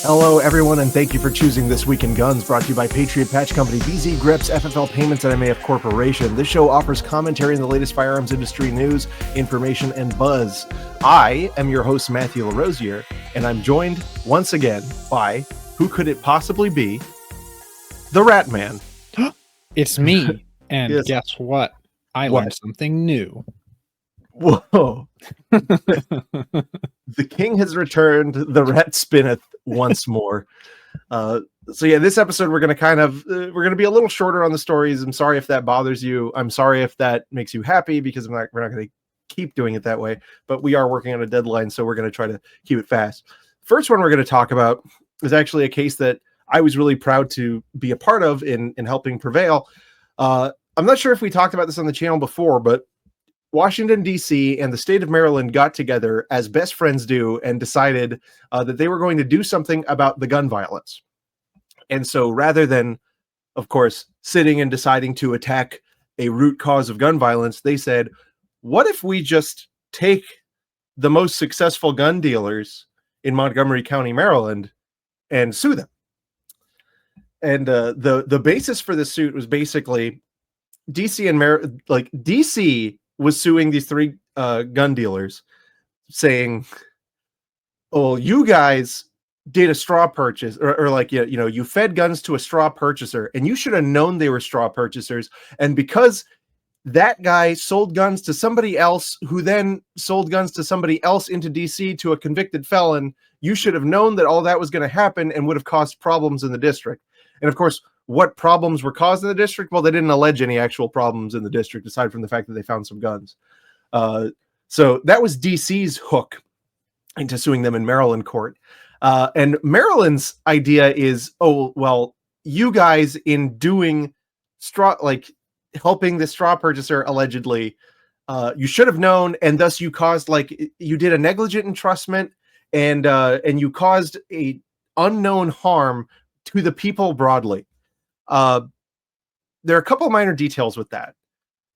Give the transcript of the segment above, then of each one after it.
Hello, everyone, and thank you for choosing This Week in Guns, brought to you by Patriot Patch Company, BZ Grips, FFL Payments, and MAF Corporation. This show offers commentary on the latest firearms industry news, information, and buzz. I am your host, Matthew LaRosiere, and I'm joined once again by, who could it possibly be? The Rat Man. It's me, and Yes. Guess what? I What? learned something new. Whoa. The king has returned. The rat spinneth once more. This episode we're going to be a little shorter on the stories. I'm sorry if that bothers you. I'm sorry if that makes you happy, because we're not going to keep doing it that way. But we are working on a deadline, so we're going to try to keep it fast. First one we're going to talk about is actually a case that I was really proud to be a part of in helping prevail. I'm not sure if we talked about this on the channel before, but Washington, D.C. and the state of Maryland got together, as best friends do, and decided that they were going to do something about the gun violence. And so rather than, of course, sitting and deciding to attack a root cause of gun violence, they said, what if we just take the most successful gun dealers in Montgomery County, Maryland, and sue them? And the basis for this suit was basically D.C. and D.C. was suing these three gun dealers, saying, "Oh, you guys did a straw purchase, or you fed guns to a straw purchaser, and you should have known they were straw purchasers. And because that guy sold guns to somebody else, who then sold guns to somebody else into DC to a convicted felon, you should have known that all that was going to happen and would have caused problems in the district." And of course, what problems were caused in the district? Well, they didn't allege any actual problems in the district, aside from the fact that they found some guns. So that was DC's hook into suing them in Maryland court. And Maryland's idea is, oh, well, you guys, in doing helping the straw purchaser allegedly, you should have known, and thus you caused, you did a negligent entrustment, and you caused a unknown harm to the people broadly. There are a couple of minor details with that.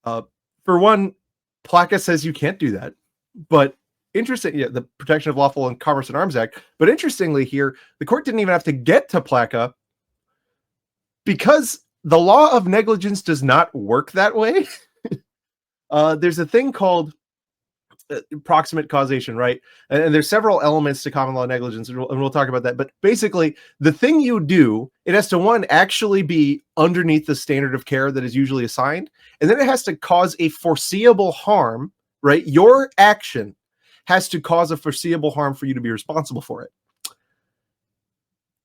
For one, PLACA says you can't do that, but the Protection of Lawful and Commerce in Arms Act. But interestingly here, the court didn't even have to get to PLACA, because the law of negligence does not work that way. There's a thing called proximate causation, right? And there's several elements to common law negligence, and we'll talk about that. But basically, the thing you do, it has to, one, actually be underneath the standard of care that is usually assigned, and then it has to cause a foreseeable harm, right? Your action has to cause a foreseeable harm for you to be responsible for it.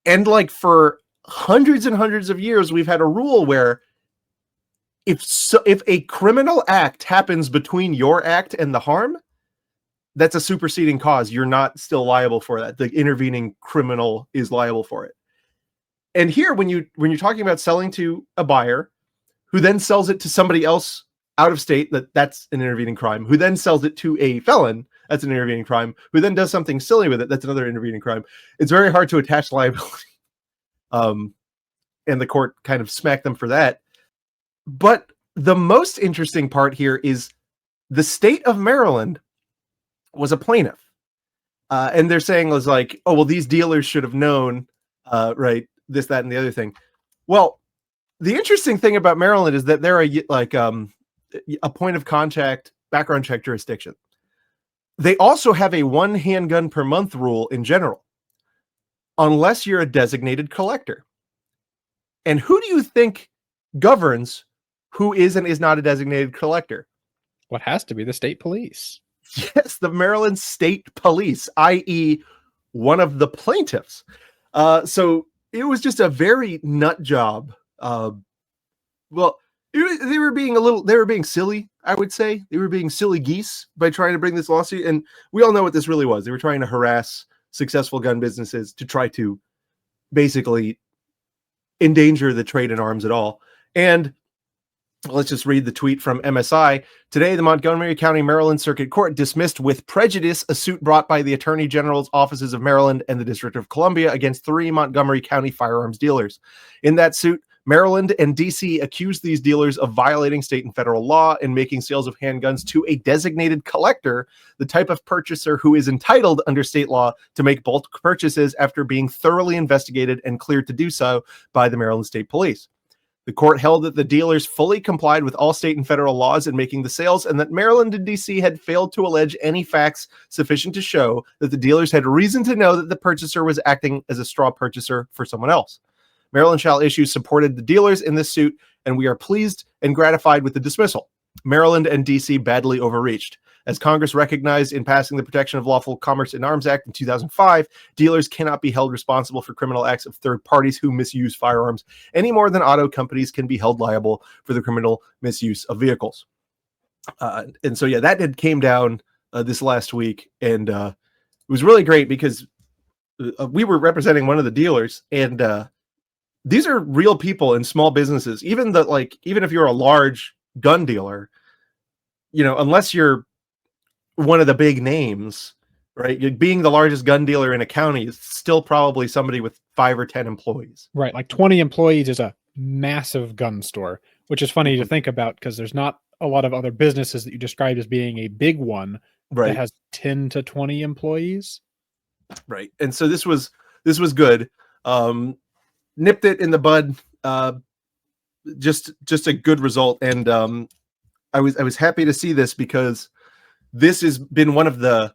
And for hundreds and hundreds of years, we've had a rule where if a criminal act happens between your act and the harm, that's a superseding cause. You're not still liable for that. The intervening criminal is liable for it. And here, when you're talking about selling to a buyer who then sells it to somebody else out of state, that's an intervening crime, who then sells it to a felon, that's an intervening crime, who then does something silly with it, that's another intervening crime. It's very hard to attach liability. And the court kind of smacked them for that. But the most interesting part here is the state of Maryland was a plaintiff. And they're saying was like, oh, well, these dealers should have known, right, this, that, and the other thing. Well, the interesting thing about Maryland is that they're a point of contact background check jurisdiction. They also have a 1 handgun per month rule in general, unless you're a designated collector. And who do you think governs who is and is not a designated collector? What has to be the state police? Yes, the Maryland State Police, i.e. one of the plaintiffs. So it was just a very nut job. They were being silly, I would say. They were being silly geese by trying to bring this lawsuit. And we all know what this really was. They were trying to harass successful gun businesses to try to basically endanger the trade in arms at all. And let's just read the tweet from MSI. Today, the Montgomery County, Maryland Circuit Court dismissed with prejudice a suit brought by the Attorney General's offices of Maryland and the District of Columbia against 3 Montgomery County firearms dealers. In that suit, Maryland and DC accused these dealers of violating state and federal law and making sales of handguns to a designated collector, the type of purchaser who is entitled under state law to make bulk purchases after being thoroughly investigated and cleared to do so by the Maryland State Police. The court held that the dealers fully complied with all state and federal laws in making the sales, and that Maryland and DC had failed to allege any facts sufficient to show that the dealers had reason to know that the purchaser was acting as a straw purchaser for someone else. Maryland shall issue supported the dealers in this suit, and we are pleased and gratified with the dismissal. Maryland and DC badly overreached. As Congress recognized in passing the Protection of Lawful Commerce in Arms Act in 2005, dealers cannot be held responsible for criminal acts of third parties who misuse firearms any more than auto companies can be held liable for the criminal misuse of vehicles. And so, yeah, that came down this last week, and it was really great because we were representing one of the dealers, and these are real people in small businesses. Even if you're a large gun dealer, unless you're one of the big names, right? Being the largest gun dealer in a county is still probably somebody with 5 or 10 employees. Right. Like 20 employees is a massive gun store, which is funny to think about because there's not a lot of other businesses that you described as being a big one that has 10 to 20 employees. Right. And so this was good. Nipped it in the bud. Just a good result. And I was happy to see this because this has been one of the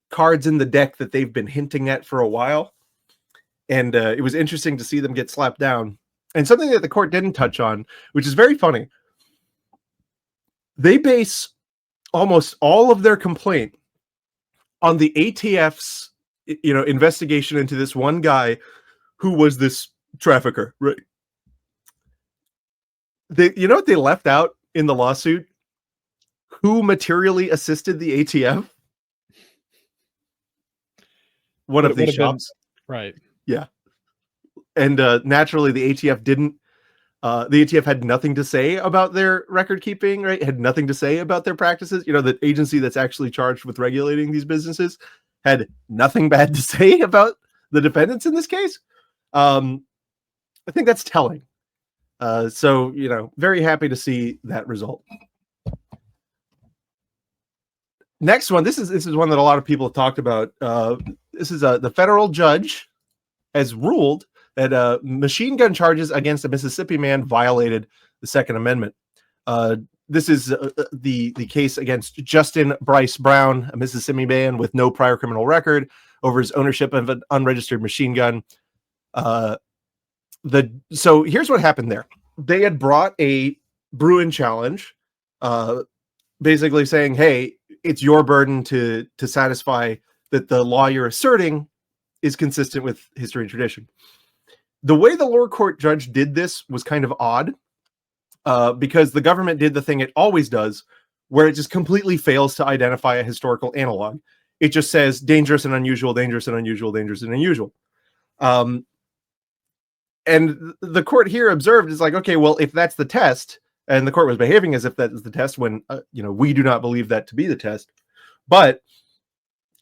cards in the deck that they've been hinting at for a while. And it was interesting to see them get slapped down. And something that the court didn't touch on, which is very funny. They base almost all of their complaint on the ATF's, investigation into this one guy who was this trafficker, right? What they left out in the lawsuit? Who materially assisted the ATF? One of these shops. Right. Yeah. And naturally, the ATF didn't. The ATF had nothing to say about their record keeping, right? Had nothing to say about their practices. The agency that's actually charged with regulating these businesses had nothing bad to say about the defendants in this case. I think that's telling. So, very happy to see that result. Next one, this is one that a lot of people have talked about. This is the federal judge has ruled that machine gun charges against a Mississippi man violated the Second Amendment. This is the case against Justin Bryce Brown, a Mississippi man with no prior criminal record, over his ownership of an unregistered machine gun. So here's what happened there. They had brought a Bruin challenge, basically saying, hey, it's your burden to satisfy that the law you're asserting is consistent with history and tradition. The way the lower court judge did this was kind of odd, because the government did the thing it always does, where it just completely fails to identify a historical analog. It just says dangerous and unusual, dangerous and unusual, dangerous and unusual. And the court here observed is like, okay, well, if that's the test, and the court was behaving as if that is the test when, we do not believe that to be the test. But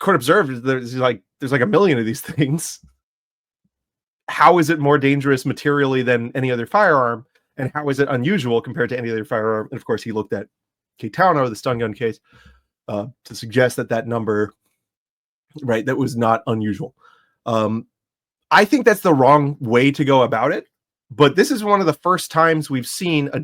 court observed there's like a million of these things. How is it more dangerous materially than any other firearm? And how is it unusual compared to any other firearm? And of course, he looked at Caetano, the stun gun case, to suggest that number, right, that was not unusual. I think that's the wrong way to go about it. But this is one of the first times we've seen a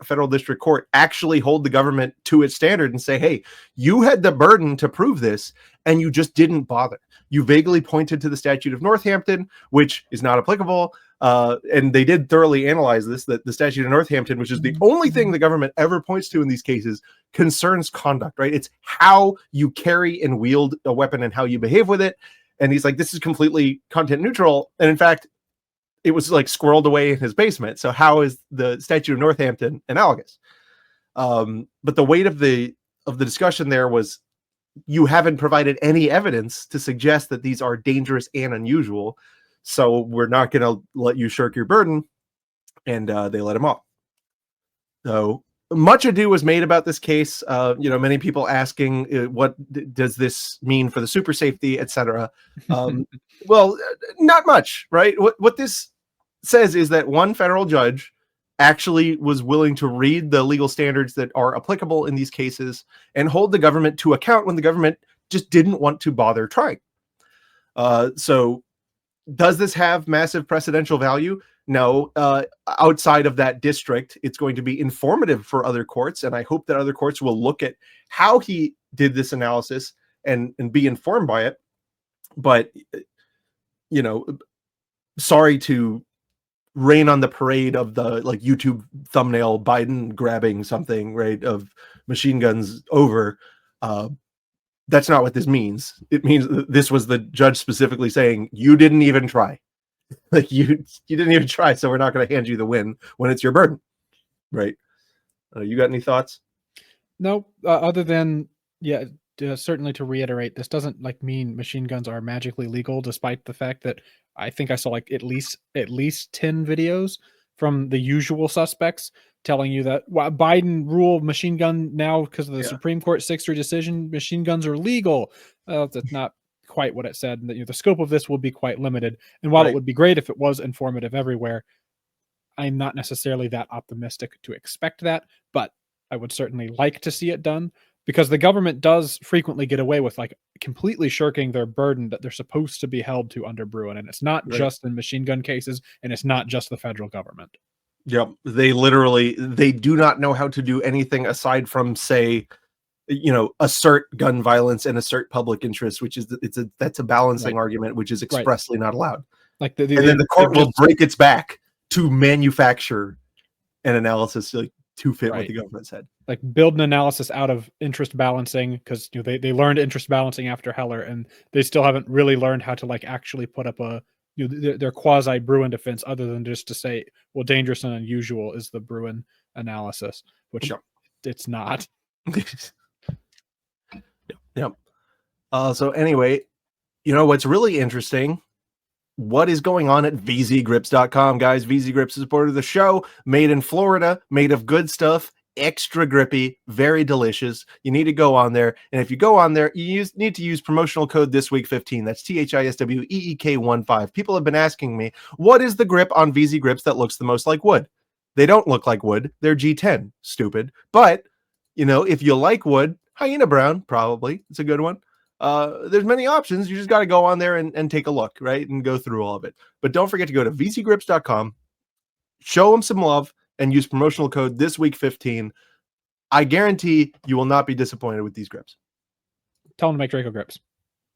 federal district court, actually hold the government to its standard and say, hey, you had the burden to prove this, and you just didn't bother. You vaguely pointed to the statute of Northampton, which is not applicable. And they did thoroughly analyze this, that the statute of Northampton, which is the only thing the government ever points to in these cases, concerns conduct, right? It's how you carry and wield a weapon and how you behave with it. And he's like, this is completely content neutral. And in fact, it was like squirreled away in his basement. So how is the statute of Northampton analogous? But the weight of the discussion there was, you haven't provided any evidence to suggest that these are dangerous and unusual. So we're not going to let you shirk your burden. And they let him off. So much ado was made about this case. Many people asking, what does this mean for the super safety, etc. Well, not much, right? What this says is that one federal judge actually was willing to read the legal standards that are applicable in these cases and hold the government to account when the government just didn't want to bother trying. So does this have massive precedential value? No. Outside of that district, it's going to be informative for other courts, and I hope that other courts will look at how he did this analysis and be informed by it. But, you know, sorry to rain on the parade of the like YouTube thumbnail Biden grabbing something, right, of machine guns over. That's not what this means. It means this was the judge specifically saying you didn't even try. Like you didn't even try, so we're not going to hand you the win when it's your burden, right? You got any thoughts? No, other than certainly to reiterate, this doesn't like mean machine guns are magically legal, despite the fact that I think I saw like at least 10 videos from the usual suspects telling you that Biden ruled machine gun now because of the Supreme Court 6-3 decision, machine guns are legal. That's not quite what it said. And the scope of this will be quite limited. And while it would be great if it was informative everywhere, I'm not necessarily that optimistic to expect that, but I would certainly like to see it done, because the government does frequently get away with like completely shirking their burden that they're supposed to be held to under Bruin. And it's not just in machine gun cases, and it's not just the federal government. Yep. They do not know how to do anything aside from say, assert gun violence and assert public interest, which is that's a balancing argument, which is expressly not allowed. Like and then the court will break its back to manufacture an analysis to fit what the government said. Like build an analysis out of interest balancing, because they learned interest balancing after Heller, and they still haven't really learned how to like actually put up their quasi Bruin defense, other than just to say, well, dangerous and unusual is the Bruin analysis, which it's not. Yep. So anyway, what's really interesting, what is going on at vzgrips.com, guys. VZ Grips is a part of the show, made in Florida, made of good stuff, extra grippy, very delicious. You need to go on there, and if you go on there, you need to use promotional code ThisWeek15. That's THISWEEK15. People have been asking me, what is the grip on VZ Grips that looks the most like wood? They don't look like wood. They're G10. Stupid. But, if you like wood, Hyena Brown, probably. It's a good one. There's many options. You just got to go on there and take a look, right? And go through all of it. But don't forget to go to vzgrips.com, show them some love, and use promotional code ThisWeek15. I guarantee you will not be disappointed with these grips. Tell them to make Draco grips.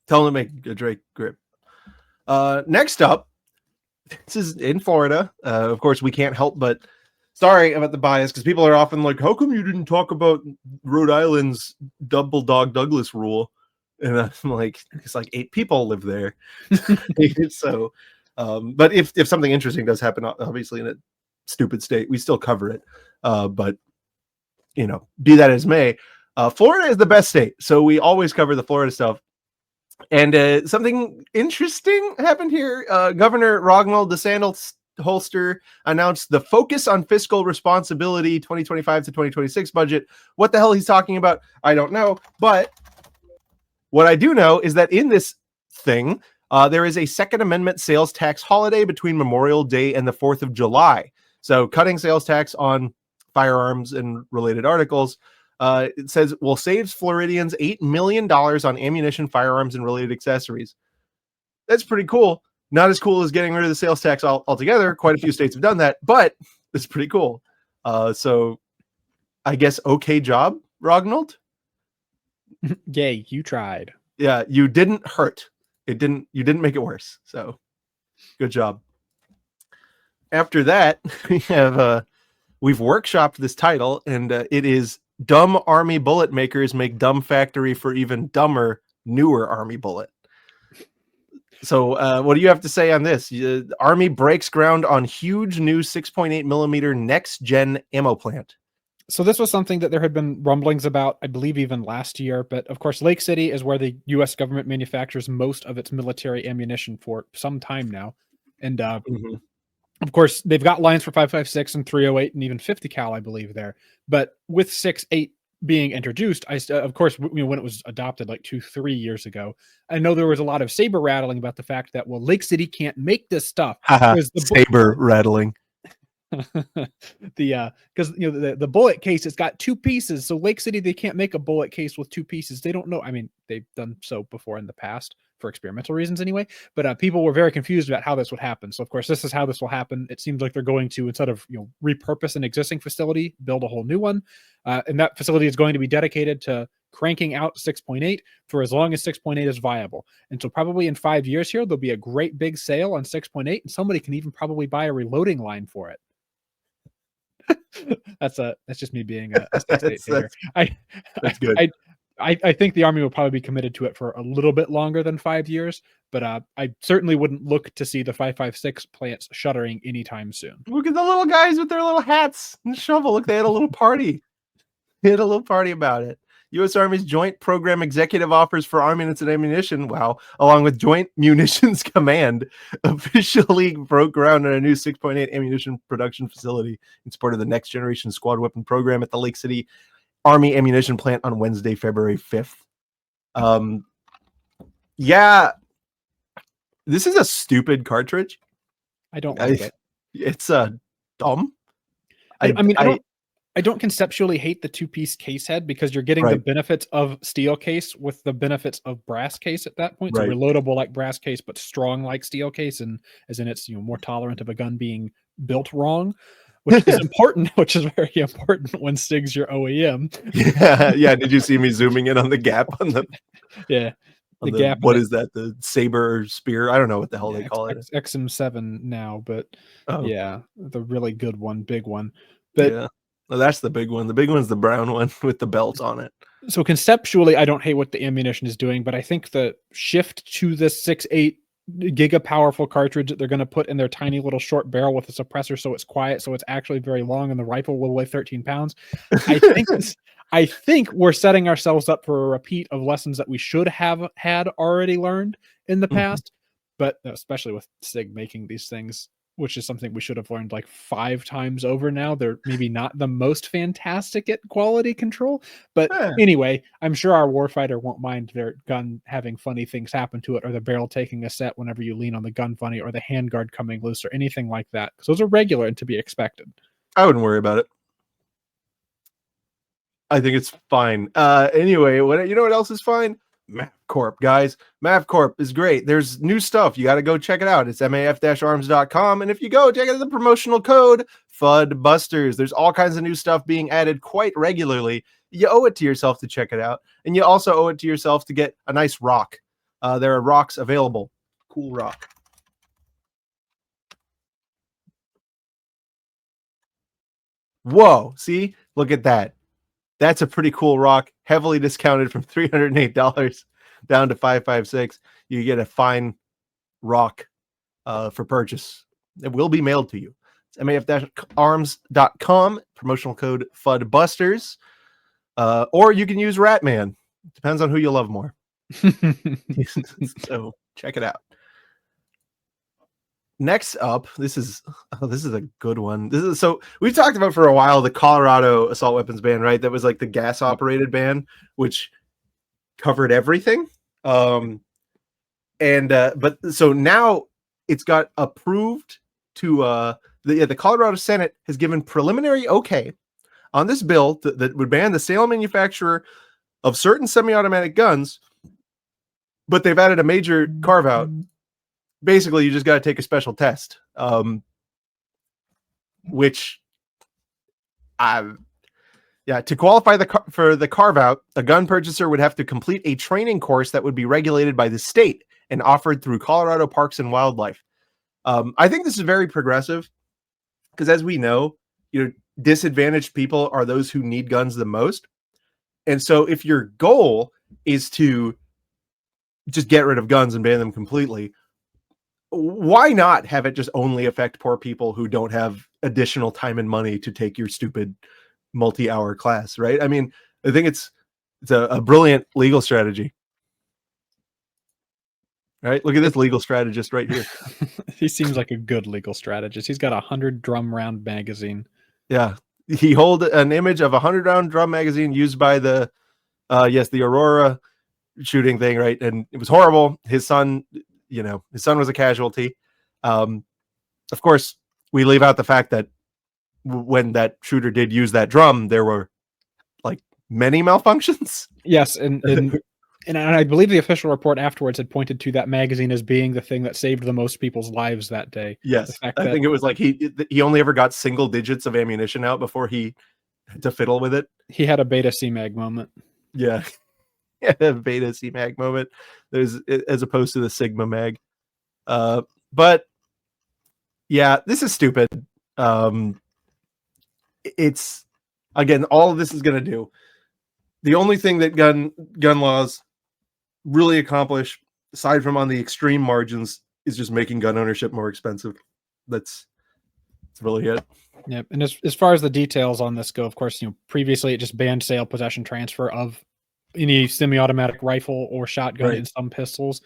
Tell them to make a Drake grip. Next up, this is in Florida. Of course, we can't help but sorry about the bias, because people are often like, how come you didn't talk about Rhode Island's double dog Douglas rule? And I'm like, it's like 8 people live there. So, but if something interesting does happen, obviously in a stupid state, we still cover it. But, be that as may, Florida is the best state. So we always cover the Florida stuff. And something interesting happened here. Governor Ronald DeSantis Holster announced the Focus on Fiscal Responsibility 2025 to 2026 budget. What the hell he's talking about, I don't know. But what I do know is that in this thing, there is a Second Amendment sales tax holiday between Memorial Day and the 4th of July. So cutting sales tax on firearms and related articles, it says, will save Floridians $8 million on ammunition, firearms, and related accessories. That's pretty cool. Not as cool as getting rid of the sales tax altogether. Quite a few states have done that, but it's pretty cool. So I guess okay job, Rognald. Yay, you tried. Yeah, you didn't hurt. You didn't make it worse. So good job. After that, we've workshopped this title, and it is Dumb Army Bullet Makers Make Dumb Factory for Even Dumber Newer Army Bullet. So what do you have to say on this? Army breaks ground on huge new 6.8 millimeter next gen ammo plant. So this was something that there had been rumblings about, I believe, even last year. But of course, Lake City is where the U.S. government manufactures most of its military ammunition for some time now. And of course, they've got lines for 5.56 and 308 and even 50 cal, I believe, there. But with 6.8 being introduced, of course, when it was adopted like 2-3 years ago, I know there was a lot of saber rattling about the fact that, well, Lake City can't make this stuff Haha, because saber rattling. because the bullet case, it's got 2 pieces, so Lake City, they can't make a bullet case with 2 pieces. They don't know. I mean, they've done so before in the past for experimental reasons anyway, but people were very confused about how this would happen. So of course, this is how this will happen. It seems like they're going to, instead of repurpose an existing facility, build a whole new one, and that facility is going to be dedicated to cranking out 6.8 for as long as 6.8 is viable. And so probably in 5 years here, there'll be a great big sale on 6.8, and somebody can even probably buy a reloading line for it. That's just me being a 6.8 hater. That's good. I think the Army will probably be committed to it for a little bit longer than 5 years, but I certainly wouldn't look to see the 5.56 plants shuttering anytime soon. Look at the little guys with their little hats and shovel. Look, they had a little party. They had a little party about it. U.S. Army's Joint Program Executive offers for armaments and ammunition, wow, along with Joint Munitions Command, officially broke ground on a new 6.8 ammunition production facility in support of the Next Generation Squad Weapon Program at the Lake City Army Ammunition Plant on Wednesday, February 5th. Yeah, this is a stupid cartridge. I don't like it. It's dumb. I don't conceptually hate the 2-piece case head because you're getting the benefits of steel case with the benefits of brass case at that point. So reloadable like brass case, but strong like steel case, and as in it's more tolerant of a gun being built wrong, which is important, which is very important when SIG's your OEM. Yeah. Did you see me zooming in on the gap on the the gap? What is that? The saber or spear? I don't know what the hell they call it. XM7 now, but the really good one, big one. But well, that's the big one. The big one's the brown one with the belt on it. So conceptually, I don't hate what the ammunition is doing, but I think the shift to this 6.8 giga powerful cartridge that they're going to put in their tiny little short barrel with a suppressor, so it's quiet, so it's actually very long, and the rifle will weigh 13 pounds. I think we're setting ourselves up for a repeat of lessons that we should have had already learned in the past, but especially with SIG making these things, which is something we should have learned like 5 times over now. They're maybe not the most fantastic at quality control, but anyway, I'm sure our warfighter won't mind their gun having funny things happen to it, or the barrel taking a set whenever you lean on the gun funny, or the handguard coming loose, or anything like that, because those are regular and to be expected. I wouldn't worry about it. I think it's fine. Anyway, you know what else is fine? MAVCorp, guys. MAVCorp is great. There's new stuff. You got to go check it out. It's maf-arms.com. And if you go, check out the promotional code FUDBusters. There's all kinds of new stuff being added quite regularly. You owe it to yourself to check it out. And you also owe it to yourself to get a nice rock. There are rocks available. Cool rock. Whoa. See? Look at that. That's a pretty cool rock, heavily discounted from $308 down to $556. You get a fine rock for purchase. It will be mailed to you. It's maf-arms.com, promotional code FUDBusters, or you can use Ratman. Depends on who you love more. So check it out. Next up, this is a good one. So we've talked about for a while the Colorado assault weapons ban, right? That was like the gas operated ban, which covered everything. But so now it's got approved to the Colorado Senate has given preliminary okay on this bill that would ban the sale and manufacture of certain semi-automatic guns, but they've added a major carve out. Basically, you just got to take a special test, which, to qualify for the carve out, a gun purchaser would have to complete a training course that would be regulated by the state and offered through Colorado Parks and Wildlife. I think this is very progressive because, as we know, disadvantaged people are those who need guns the most. And so if your goal is to just get rid of guns and ban them completely, why not have it just only affect poor people who don't have additional time and money to take your stupid multi-hour class, right? I mean, I think it's a brilliant legal strategy. Right? Look at this legal strategist right here. He seems like a good legal strategist. He's got a 100 drum round magazine. Yeah. he hold an image of a 100-round drum magazine used by the Aurora shooting thing, right? And it was horrible. His son was a casualty. Of course, we leave out the fact that when that shooter did use that drum, there were like many malfunctions. Yes, and I believe the official report afterwards had pointed to that magazine as being the thing that saved the most people's lives that day. Yes, I think it was like he only ever got single digits of ammunition out before he had to fiddle with it. He had a beta CMAG moment. Yeah, a beta CMAG moment. There's as opposed to the Sigma mag. But yeah, this is stupid. It's again, all of this is going to do. The only thing that gun laws really accomplish, aside from on the extreme margins, is just making gun ownership more expensive. That's really it. Yeah, and as far as the details on this go, of course, previously it just banned sale, possession, transfer of any semi-automatic rifle or shotgun and some pistols.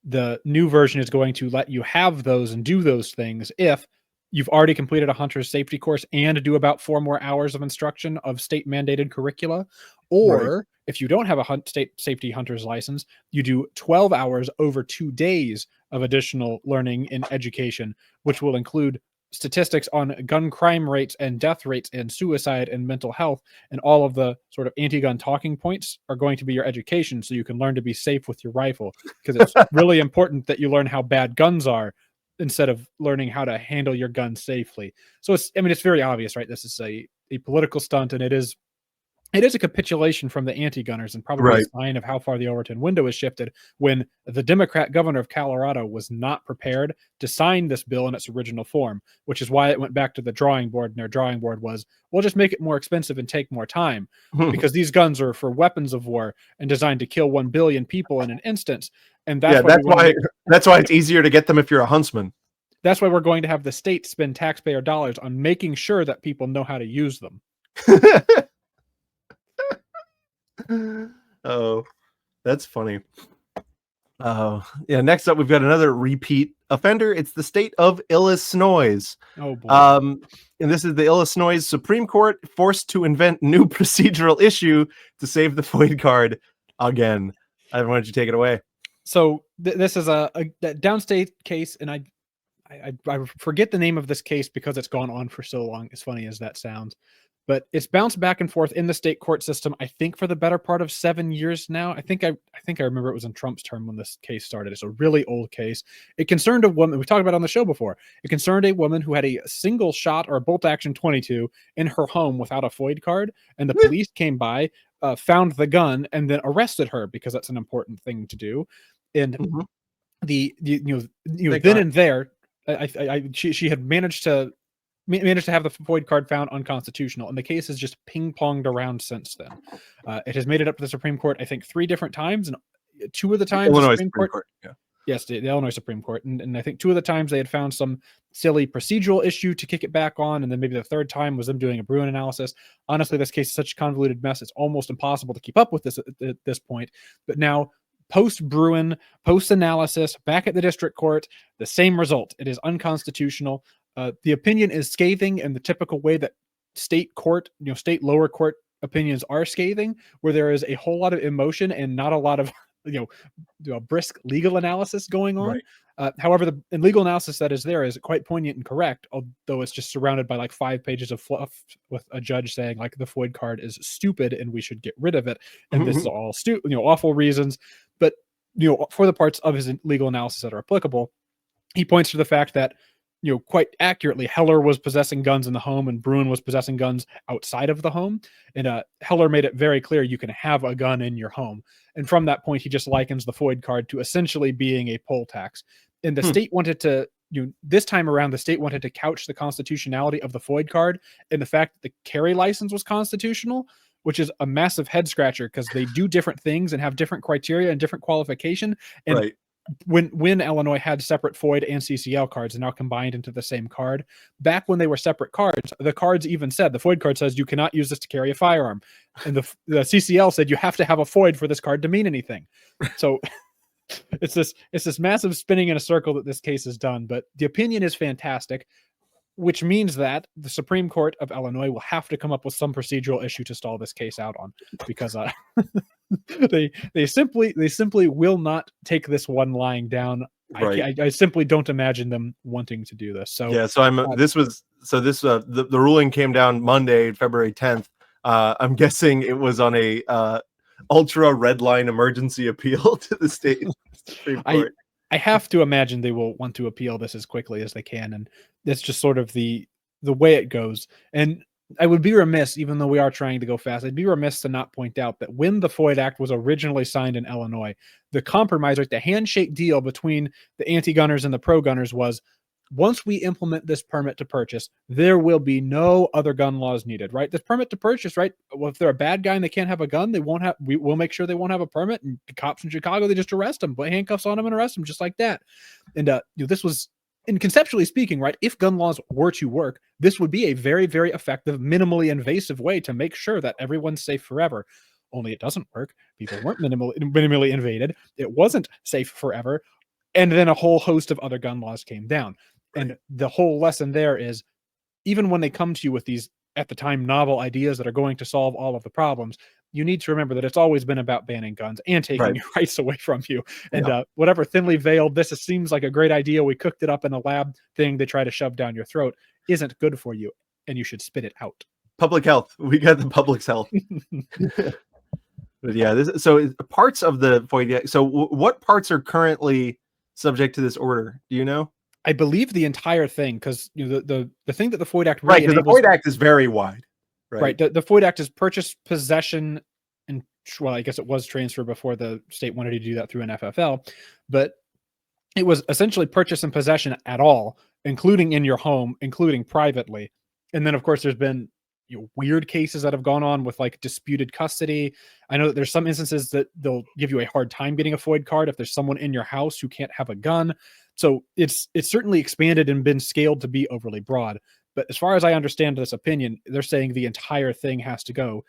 The new version is going to let you have those and do those things if you've already completed a hunter's safety course and do about 4 more hours of instruction of state mandated curricula. Or if you don't have a state safety hunter's license, you do 12 hours over 2 days of additional learning and education, which will include statistics on gun crime rates and death rates and suicide and mental health, and all of the sort of anti-gun talking points are going to be your education, so you can learn to be safe with your rifle, because it's really important that you learn how bad guns are instead of learning how to handle your gun safely. So it's very obvious, right? This is a political stunt, and it is a capitulation from the anti-gunners, and probably a sign of how far the Overton window has shifted, when the Democrat governor of Colorado was not prepared to sign this bill in its original form, which is why it went back to the drawing board, and their drawing board was, we'll just make it more expensive and take more time, because these guns are for weapons of war and designed to kill 1 billion people in an instance. And that's why it's easier to get them if you're a huntsman. That's why we're going to have the state spend taxpayer dollars on making sure that people know how to use them. Oh, that's funny. Next up, we've got another repeat offender. It's the state of Illinois. Oh boy. And this is the Illinois Supreme Court forced to invent new procedural issue to save the FOID card again. Why don't you take it away? So this is a downstate case, and I forget the name of this case because it's gone on for so long, as funny as that sounds. But it's bounced back and forth in the state court system, I think, for the better part of 7 years now. I think I remember it was in Trump's term when this case started. It's a really old case. It concerned a woman we talked about on the show before. It concerned a woman who had a single shot or a bolt action 22 in her home without a FOID card, and the police came by, found the gun, and then arrested her, because that's an important thing to do. And then and there, she had managed to have the FOID card found unconstitutional, and the case has just ping-ponged around since then. It has made it up to the Supreme Court, I think, 3 different times, and 2 of the times Illinois Supreme Court. Yeah. Yes, the Illinois Supreme Court, and I think 2 of the times they had found some silly procedural issue to kick it back on, and then maybe the 3rd time was them doing a Bruin analysis. Honestly, this case is such a convoluted mess, it's almost impossible to keep up with this at this point. But now, post-Bruin, post-analysis, back at the district court, the same result. It is unconstitutional. The opinion is scathing in the typical way that state lower court opinions are scathing, where there is a whole lot of emotion and not a lot of brisk legal analysis going on. However, the legal analysis that is there is quite poignant and correct, although it's just surrounded by like 5 pages of fluff with a judge saying like the FOID card is stupid and we should get rid of it, and this is all awful reasons. But for the parts of his legal analysis that are applicable, he points to the fact that quite accurately, Heller was possessing guns in the home and Bruin was possessing guns outside of the home. And Heller made it very clear you can have a gun in your home. And from that point, he just likens the FOID card to essentially being a poll tax. And the state wanted to, this time around, the state wanted to couch the constitutionality of the FOID card in the fact that the carry license was constitutional, which is a massive head scratcher because they do different things and have different criteria and different qualification. And when Illinois had separate FOID and CCL cards, and now combined into the same card, back when they were separate cards, the cards even said, the FOID card says you cannot use this to carry a firearm, and the CCL said you have to have a FOID for this card to mean anything. So it's this massive spinning in a circle that this case has done. But the opinion is fantastic. which means that the Supreme Court of Illinois will have to come up with some procedural issue to stall this case out on, because they simply will not take this one lying down. Right. I simply don't imagine them wanting to do this. So Yeah. So the ruling came down Monday, February 10th. I'm guessing it was on a ultra red line emergency appeal to the state Supreme Court. I have to imagine they will want to appeal this as quickly as they can, and that's just sort of the way it goes. And I would be remiss, even though we are trying to go fast, I'd be remiss to not point out that when the FOID Act was originally signed in Illinois, the compromise, right, the handshake deal between the anti-gunners and the pro-gunners was, once we implement this permit to purchase, there will be no other gun laws needed, right? This permit to purchase, right? Well, if they're a bad guy and they can't have a gun, we'll make sure they won't have a permit. And the cops in Chicago, they just arrest them, put handcuffs on them and arrest them just like that. And this was, and conceptually speaking, right, if gun laws were to work, this would be a very, very effective, minimally invasive way to make sure that everyone's safe forever. Only it doesn't work. People weren't minimally invaded. It wasn't safe forever. And then a whole host of other gun laws came down. And the whole lesson there is, even when they come to you with these, at the time, novel ideas that are going to solve all of the problems, you need to remember that it's always been about banning guns and taking your rights away from you. And whatever thinly veiled, this seems like a great idea, we cooked it up in a lab thing they try to shove down your throat, isn't good for you, and you should spit it out. Public health. We got the public's health. But yeah, so parts of the FOID. So what parts are currently subject to this order? Do you know? I believe the entire thing, because the thing that the FOID Act really because the FOID Act is very wide. Right. The FOID Act is purchase, possession, and, well, I guess it was transfer before the state wanted to do that through an FFL, but it was essentially purchase and possession at all, including in your home, including privately. And then, of course, there's been weird cases that have gone on with like disputed custody. I know that there's some instances that they'll give you a hard time getting a FOID card if there's someone in your house who can't have a gun. So it's certainly expanded and been scaled to be overly broad. But as far as I understand this opinion, they're saying the entire thing has to go,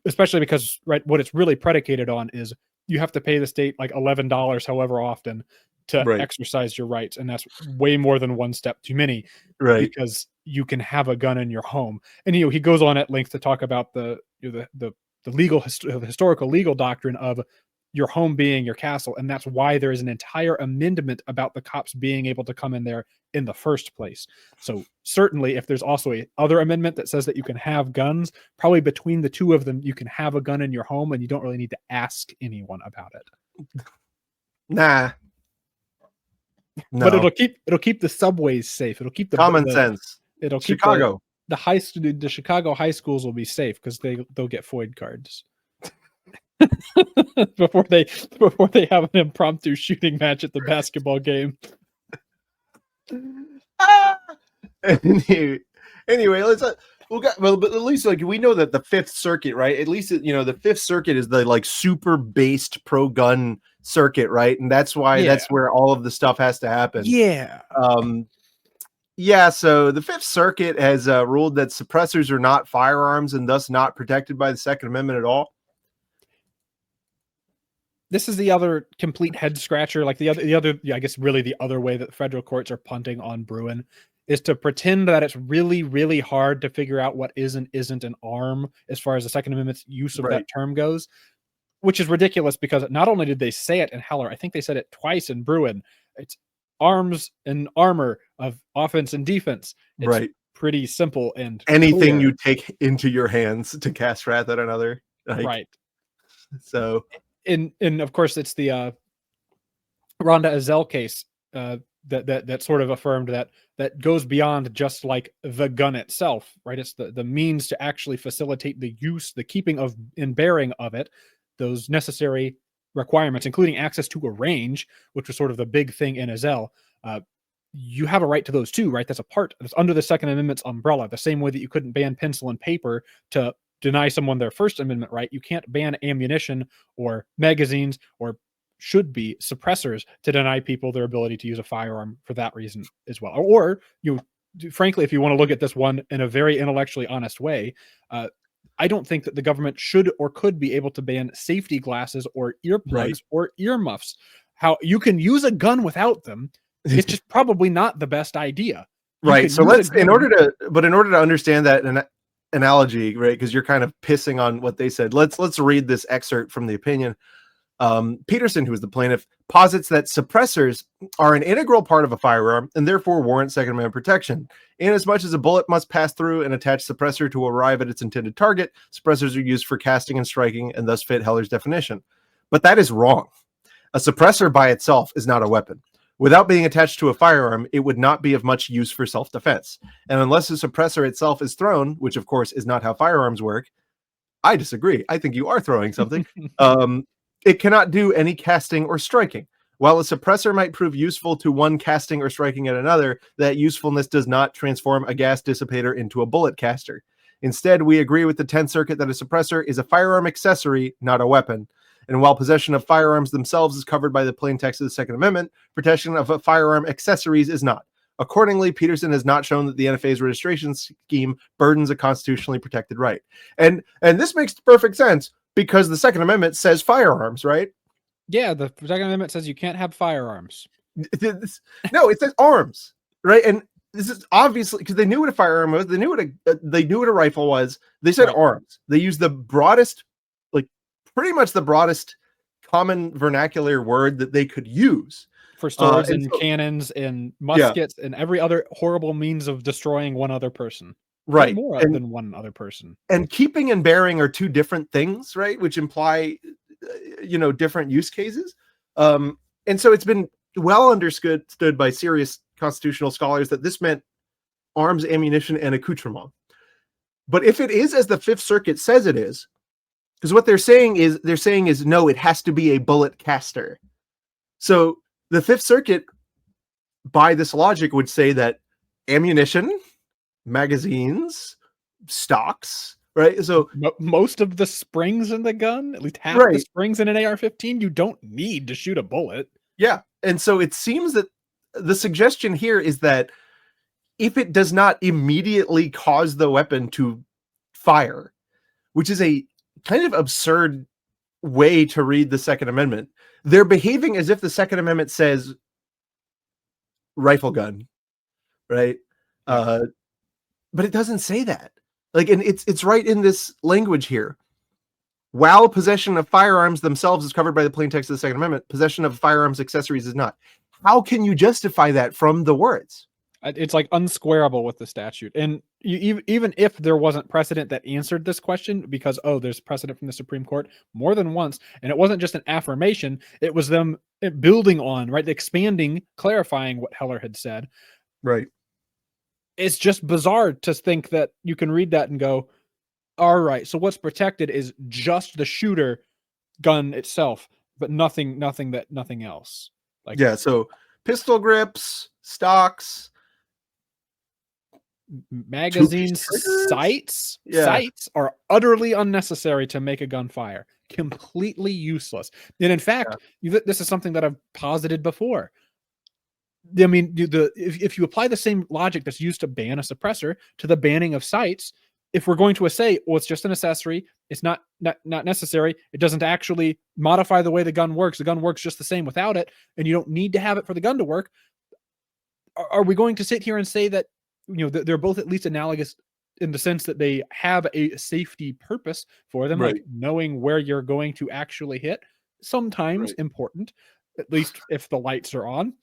especially because, right, what it's really predicated on is you have to pay the state like $11 however often to exercise your rights. And that's way more than one step too many, because you can have a gun in your home. And, he goes on at length to talk about the historical legal doctrine of your home being your castle. And that's why there is an entire amendment about the cops being able to come in there in the first place. So certainly if there's also a other amendment that says that you can have guns, probably between the two of them, you can have a gun in your home and you don't really need to ask anyone about it. Nah. No. But it'll keep the subways safe. It'll keep the common sense. It'll keep Chicago. The Chicago high schools will be safe because they'll get FOID cards. before they have an impromptu shooting match at the basketball game. Anyway, let's but at least like we know that the Fifth Circuit, right? At least the Fifth Circuit is the like super based pro gun circuit, right? And that's why that's where all of the stuff has to happen. So the Fifth Circuit has ruled that suppressors are not firearms and thus not protected by the Second Amendment at all. This is the other complete head scratcher. Like the other, I guess really the other way that federal courts are punting on Bruin is to pretend that it's really, really hard to figure out what is and isn't an arm as far as the Second Amendment's use of that term goes, which is ridiculous because not only did they say it in Heller, I think they said it twice in Bruin. It's arms and armor of offense and defense. It's pretty simple and anything clear. You take into your hands to cast wrath at another. So. And of course, it's the Rhonda Ezell case that sort of affirmed that goes beyond just like the gun itself, right? It's the means to actually facilitate the use, the keeping of and bearing of it, those necessary requirements, including access to a range, which was sort of the big thing in Ezell. You have a right to those too, right? That's under the Second Amendment's umbrella, the same way that you couldn't ban pencil and paper to deny someone their First Amendment right. You can't ban ammunition or magazines or should be suppressors to deny people their ability to use a firearm for that reason as well. Or frankly, if you want to look at this one in a very intellectually honest way, I don't think that the government should or could be able to ban safety glasses or earplugs or earmuffs. How you can use a gun without them, it's just probably not the best idea. Right. So in order to understand that analogy, right? Because you're kind of pissing on what they said. Let's read this excerpt from the opinion. Peterson, who is the plaintiff, posits that suppressors are an integral part of a firearm and therefore warrant Second Amendment protection. Inasmuch as a bullet must pass through an attached suppressor to arrive at its intended target, suppressors are used for casting and striking and thus fit Heller's definition. But that is wrong. A suppressor by itself is not a weapon. Without being attached to a firearm, it would not be of much use for self-defense. And unless the suppressor itself is thrown, which of course is not how firearms work, I disagree. I think you are throwing something. It cannot do any casting or striking. While a suppressor might prove useful to one casting or striking at another, that usefulness does not transform a gas dissipator into a bullet caster. Instead, we agree with the 10th Circuit that a suppressor is a firearm accessory, not a weapon. And while possession of firearms themselves is covered by the plain text of the Second Amendment, protection of firearm accessories is not. Accordingly, Peterson has not shown that the NFA's registration scheme burdens a constitutionally protected right. And this makes perfect sense because the Second Amendment says firearms, right? Yeah, the Second Amendment says you can't have firearms. No, it says arms, right? And this is obviously because they knew what a firearm was. They knew what a rifle was. They said arms. They used the broadest, like pretty much the broadest common vernacular word that they could use for swords and cannons and muskets and every other horrible means of destroying one other person. Right. More than one other person. And keeping and bearing are two different things, right? Which imply, different use cases. And so it's been well understood by serious constitutional scholars that this meant arms, ammunition, and accoutrement. But if it is as the Fifth Circuit says it is, because what they're saying is no, it has to be a bullet caster. So the Fifth Circuit, by this logic, would say that ammunition, magazines, stocks, right? So most of the springs in the gun, at least half the springs in an AR-15, you don't need to shoot a bullet. Yeah. And so it seems that the suggestion here is that if it does not immediately cause the weapon to fire, which is a kind of absurd way to read the Second Amendment, they're behaving as if the Second Amendment says rifle gun, right? But it doesn't say that. Like, and it's right in this language here. While possession of firearms themselves is covered by the plain text of the Second Amendment, possession of firearms accessories is not. How can you justify that from the words? It's like unsquareable with the statute. And even if there wasn't precedent that answered this question, because, there's precedent from the Supreme Court more than once, and it wasn't just an affirmation, it was them building on, right? Expanding, clarifying what Heller had said. Right. It's just bizarre to think that you can read that and go, all right, so what's protected is just the shooter gun itself, but nothing else. So pistol grips, stocks, magazines, sights are utterly unnecessary to make a gun fire. Completely useless. And in fact, this is something that I've posited before. I mean, if you apply the same logic that's used to ban a suppressor to the banning of sights, if we're going to say, well, it's just an accessory, it's not necessary, it doesn't actually modify the way the gun works just the same without it, and you don't need to have it for the gun to work, are we going to sit here and say that they're both at least analogous in the sense that they have a safety purpose for them, like knowing where you're going to actually hit, sometimes important, at least if the lights are on.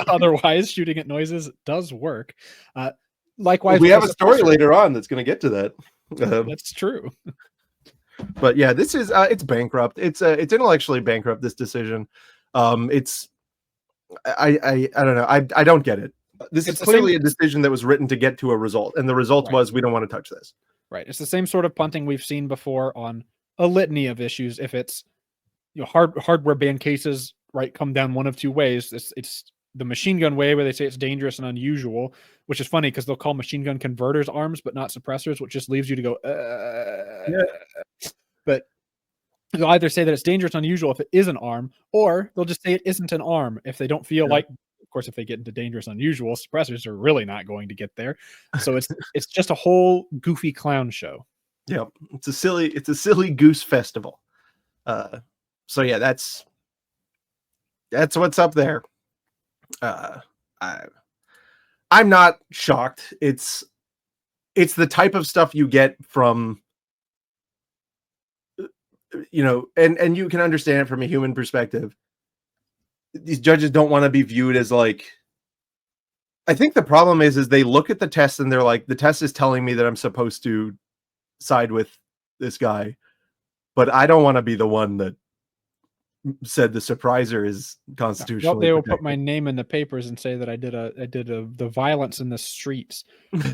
Otherwise, shooting at noises does work. Likewise, we have a story later on that's going to get to that. That's true. But yeah, this is it's bankrupt. It's intellectually bankrupt. This decision. It's I don't know. I don't get it. This is clearly a decision that was written to get to a result, and the result was we don't want to touch this. Right. It's the same sort of punting we've seen before on a litany of issues. If it's hardware ban cases, come down one of two ways. It's the machine gun way, where they say it's dangerous and unusual, which is funny because they'll call machine gun converters arms, but not suppressors, which just leaves you to go, But they'll either say that it's dangerous and unusual if it is an arm, or they'll just say it isn't an arm if they don't feel like, of course, if they get into dangerous and unusual, suppressors are really not going to get there. So it's just a whole goofy clown show. Yeah, it's a silly goose festival. So yeah, that's what's up there. I'm not shocked. It's the type of stuff you get from, and you can understand it from a human perspective. These judges don't want to be viewed as like, I think the problem is they look at the test and they're like, the test is telling me that I'm supposed to side with this guy, but I don't want to be the one that said the surpriser is Well, constitutionally they will protected. put my name in the papers and say that I did the violence in the streets,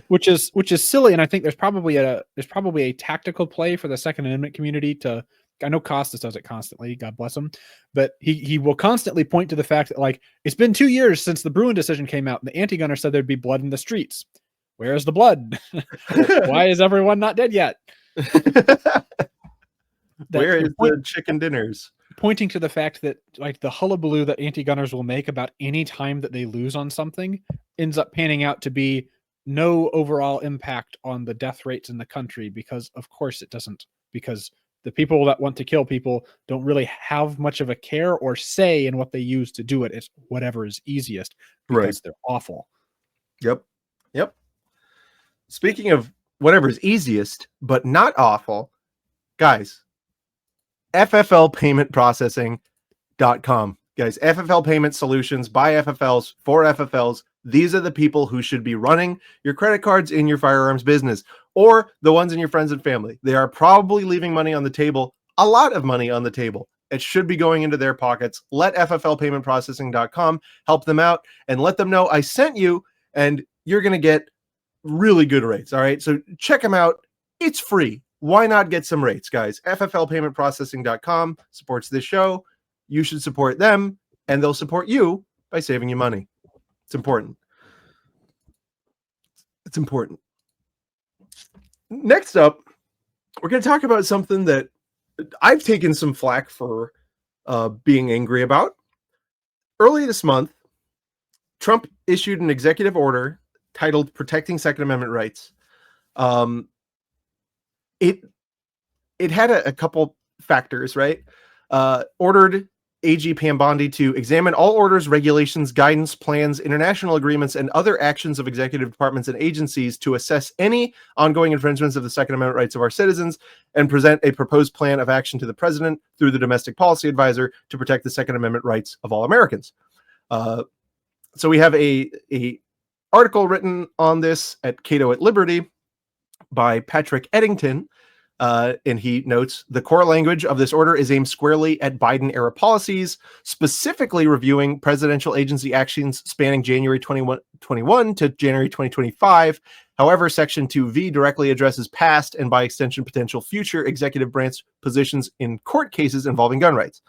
which is silly. And I think there's probably a tactical play for the Second Amendment community to. I know Costas does it constantly, God bless him, but he will constantly point to the fact that, like, it's been 2 years since the Bruin decision came out and the anti-gunner said there'd be blood in the streets. Where is the blood? Why is everyone not dead yet? Where is the chicken dinners? Pointing to the fact that, like, the hullabaloo that anti-gunners will make about any time that they lose on something ends up panning out to be no overall impact on the death rates in the country, because of course it doesn't, because the people that want to kill people don't really have much of a care or say in what they use to do it. It's whatever is easiest, because they're awful. Yep. Speaking of whatever is easiest, but not awful, guys, FFLpaymentprocessing.com. Guys, FFL Payment Solutions by FFLs for FFLs. These are the people who should be running your credit cards in your firearms business, or the ones in your friends and family. They are probably leaving money on the table, a lot of money on the table. It should be going into their pockets. Let FFLpaymentprocessing.com help them out and let them know I sent you, and you're going to get really good rates. All right. So check them out. It's free. Why not get some rates, guys? FFLpaymentprocessing.com supports this show. You should support them, and they'll support you by saving you money. It's important. It's important. Next up, we're going to talk about something that I've taken some flack for being angry about. Early this month, Trump issued an executive order titled Protecting Second Amendment Rights. It had a couple factors, right? Ordered AG Pam Bondi to examine all orders, regulations, guidance, plans, international agreements, and other actions of executive departments and agencies to assess any ongoing infringements of the Second Amendment rights of our citizens and present a proposed plan of action to the president through the domestic policy advisor to protect the Second Amendment rights of all Americans. So we have a article written on this at Cato at Liberty by Patrick Eddington. And he notes the core language of this order is aimed squarely at Biden-era policies, specifically reviewing presidential agency actions spanning January 2021 to January 2025. However, Section 2V directly addresses past and, by extension, potential future executive branch positions in court cases involving gun rights.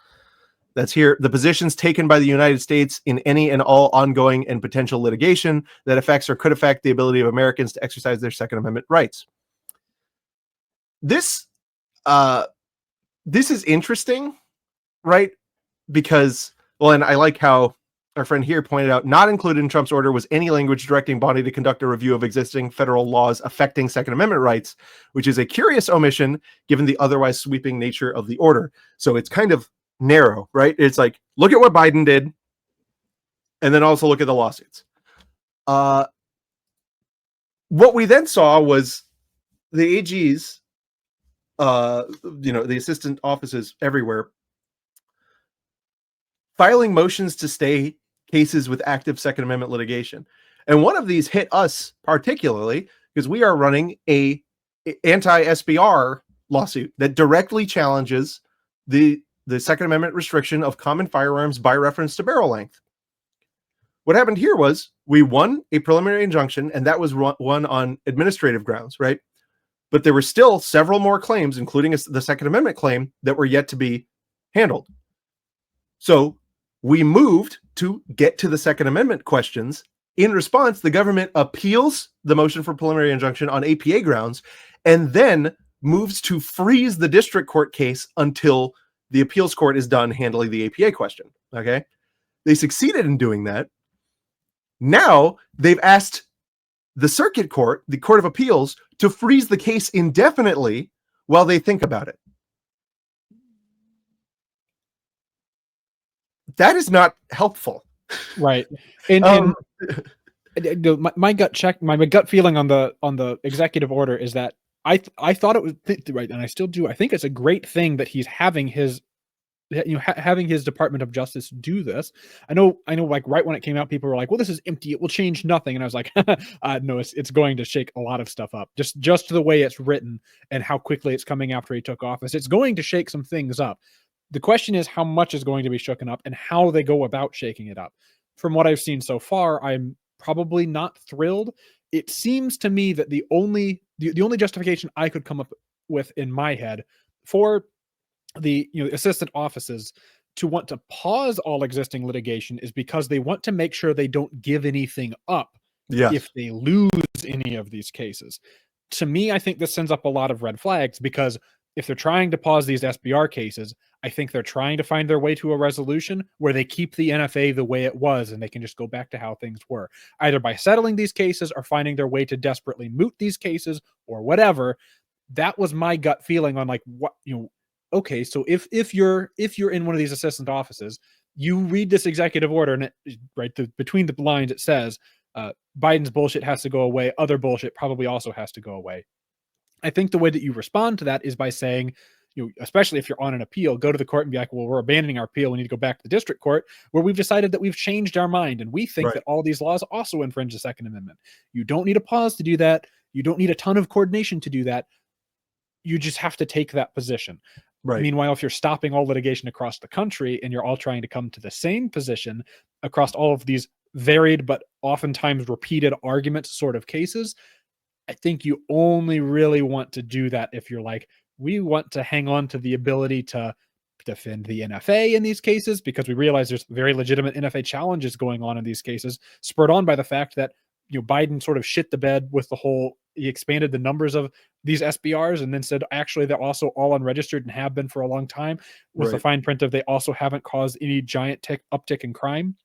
That's here. The positions taken by the United States in any and all ongoing and potential litigation that affects or could affect the ability of Americans to exercise their Second Amendment rights. This is interesting, right? Because, well, and I like how our friend here pointed out, not included in Trump's order was any language directing Bondi to conduct a review of existing federal laws affecting Second Amendment rights, which is a curious omission given the otherwise sweeping nature of the order. So it's kind of narrow, right? It's like, look at what Biden did, and then also look at the lawsuits. What we then saw was the AGs, the assistant offices everywhere, filing motions to stay cases with active Second Amendment litigation. And one of these hit us particularly because we are running a anti-SBR lawsuit that directly challenges the Second Amendment restriction of common firearms by reference to barrel length. What happened here was we won a preliminary injunction, and that was won on administrative grounds, right? But there were still several more claims, including the Second Amendment claim, that were yet to be handled. So we moved to get to the Second Amendment questions. In response, the government appeals the motion for preliminary injunction on APA grounds, and then moves to freeze the district court case until the appeals court is done handling the APA question. Okay. They succeeded in doing that. Now they've asked the circuit court, the Court of Appeals, to freeze the case indefinitely while they think about it. That is not helpful. Right. And My gut feeling on the executive order is that I thought it was right, and I still do. I think it's a great thing that he's having his having his Department of Justice do this. I know, like right when it came out, people were like, "Well, this is empty. It will change nothing." And I was like, "No, it's going to shake a lot of stuff up. Just the way it's written and how quickly it's coming after he took office. It's going to shake some things up. The question is how much is going to be shaken up and how they go about shaking it up. From what I've seen so far, I'm probably not thrilled. It seems to me that the only justification I could come up with in my head for the assistant offices to want to pause all existing litigation is because they want to make sure they don't give anything up if they lose any of these cases. To me, I think this sends up a lot of red flags, because if they're trying to pause these SBR cases, I think they're trying to find their way to a resolution where they keep the NFA the way it was and they can just go back to how things were, either by settling these cases or finding their way to desperately moot these cases or whatever. That was my gut feeling on like what, okay, so if you're in one of these assistant offices, you read this executive order and between the lines it says Biden's bullshit has to go away. Other bullshit probably also has to go away. I think the way that you respond to that is by saying, especially if you're on an appeal, go to the court and be like, well, we're abandoning our appeal. We need to go back to the district court where we've decided that we've changed our mind. And we think that all these laws also infringe the Second Amendment. You don't need a pause to do that. You don't need a ton of coordination to do that. You just have to take that position. Meanwhile, if you're stopping all litigation across the country and you're all trying to come to the same position across all of these varied but oftentimes repeated arguments sort of cases, I think you only really want to do that if you're like, we want to hang on to the ability to defend the NFA in these cases, because we realize there's very legitimate NFA challenges going on in these cases, spurred on by the fact that Biden sort of shit the bed with the whole, he expanded the numbers of these SBRs and then said, actually, they're also all unregistered and have been for a long time, with the fine print of they also haven't caused any giant uptick in crime.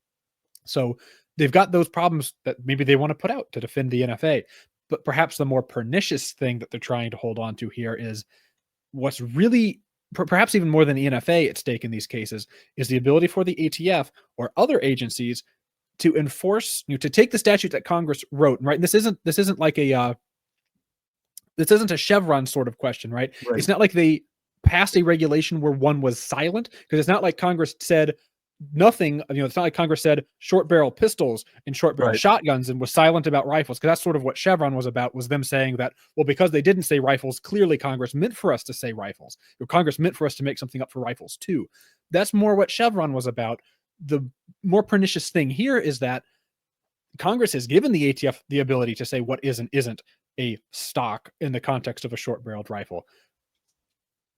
So they've got those problems that maybe they want to put out to defend the NFA. But perhaps the more pernicious thing that they're trying to hold on to here is what's really, perhaps even more than the NFA at stake in these cases, is the ability for the ATF or other agencies to enforce, to take the statute that Congress wrote, right? And this isn't like this isn't a Chevron sort of question, right? It's not like they passed a regulation where one was silent, because it's not like Congress said nothing. It's not like Congress said short barrel pistols and short barrel shotguns and was silent about rifles, because that's sort of what Chevron was about, was them saying that, well, because they didn't say rifles, clearly Congress meant for us to say rifles, or Congress meant for us to make something up for rifles too. That's more what Chevron was about. The more pernicious thing here is that Congress has given the ATF the ability to say what is and isn't a stock in the context of a short-barreled rifle.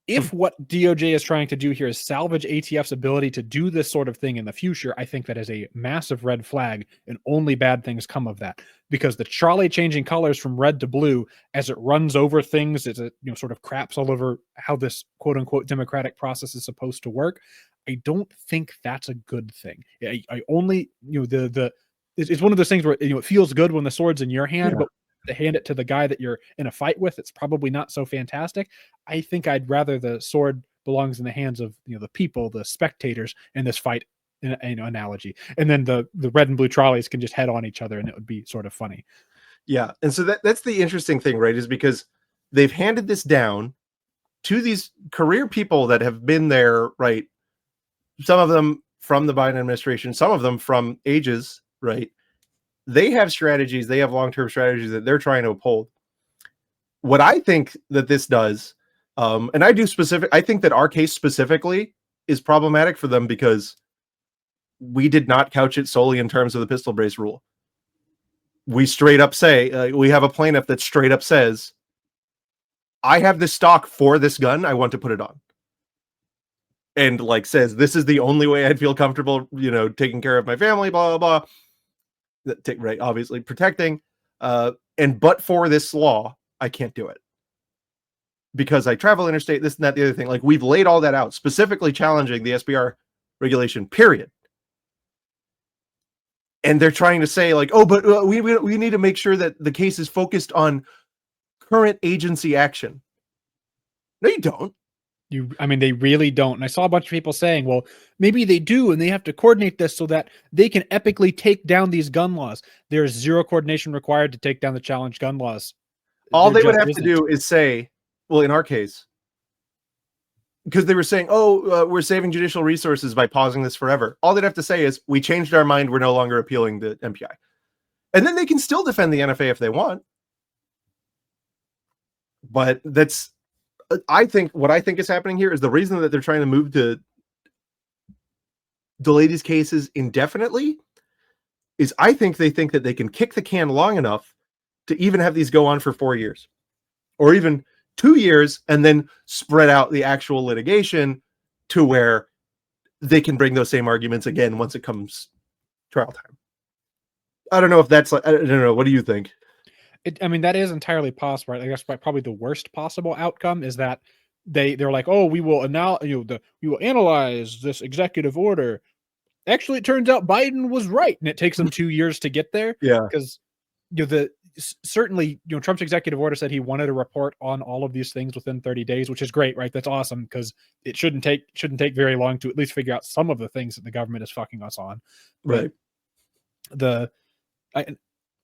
If what DOJ is trying to do here is salvage ATF's ability to do this sort of thing in the future, I think that is a massive red flag, and only bad things come of that. Because the trolley changing colors from red to blue as it runs over things, as it sort of craps all over how this quote-unquote democratic process is supposed to work, I don't think that's a good thing. I only, it's one of those things where it feels good when the sword's in your hand, but to hand it to the guy that you're in a fight with, it's probably not so fantastic. I think I'd rather the sword belongs in the hands of the people, the spectators in this fight, in analogy, and then the red and blue trolleys can just head on each other, and it would be sort of funny. Yeah, and so that's the interesting thing, right? Is because they've handed this down to these career people that have been there, right? Some of them from the Biden administration, some of them from ages, right? They have strategies, they have long-term strategies that they're trying to uphold. What I think that this does, and I think that our case specifically is problematic for them because we did not couch it solely in terms of the pistol brace rule. We straight up say, we have a plaintiff that straight up says, I have this stock for this gun, I want to put it on. And says, this is the only way I'd feel comfortable, taking care of my family, blah, blah, blah. Right, obviously protecting. But for this law, I can't do it. Because I travel interstate, this and that, the other thing. We've laid all that out, specifically challenging the SBR regulation, period. And they're trying to say, but we need to make sure that the case is focused on current agency action. No, you don't. I mean, they really don't. And I saw a bunch of people saying, well, maybe they do, and they have to coordinate this so that they can epically take down these gun laws. There's zero coordination required to take down the challenge gun laws. All There they would just have to isn't. do is say, well, in our case, because they were saying, oh, we're saving judicial resources by pausing this forever. All they'd have to say is, we changed our mind. We're no longer appealing the MPI. And then they can still defend the NFA if they want. But that's, what I think is happening here is the reason that they're trying to move to delay these cases indefinitely is I think they think that they can kick the can long enough to even have these go on for 4 years or even 2 years and then spread out the actual litigation to where they can bring those same arguments again once it comes trial time. I don't know if that's like, I don't know. What do you think? I mean, that is entirely possible. Right? I guess probably the worst possible outcome is that they're like, oh, we will we will analyze this executive order. Actually, it turns out Biden was right, and it takes them 2 years to get there. Yeah, because certainly Trump's executive order said he wanted a report on all of these things within 30 days, which is great, right? That's awesome because it shouldn't take very long to at least figure out some of the things that the government is fucking us on. right. But I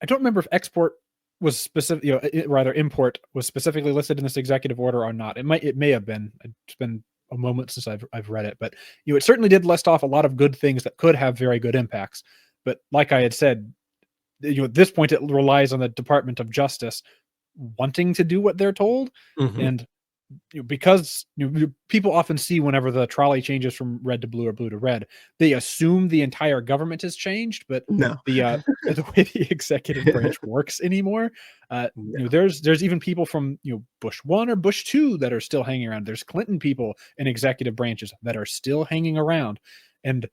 don't remember if export was specific, rather import was specifically listed in this executive order or not. It may have been. It's been a moment since I've read it, but it certainly did list off a lot of good things that could have very good impacts. But like I had said, at this point it relies on the Department of Justice wanting to do what they're told, and because people often see whenever the trolley changes from red to blue or blue to red, they assume the entire government has changed, but No. the way the executive branch works anymore, there's even people from Bush 1 or Bush 2 that are still hanging around. There's Clinton people in executive branches that are still hanging around, and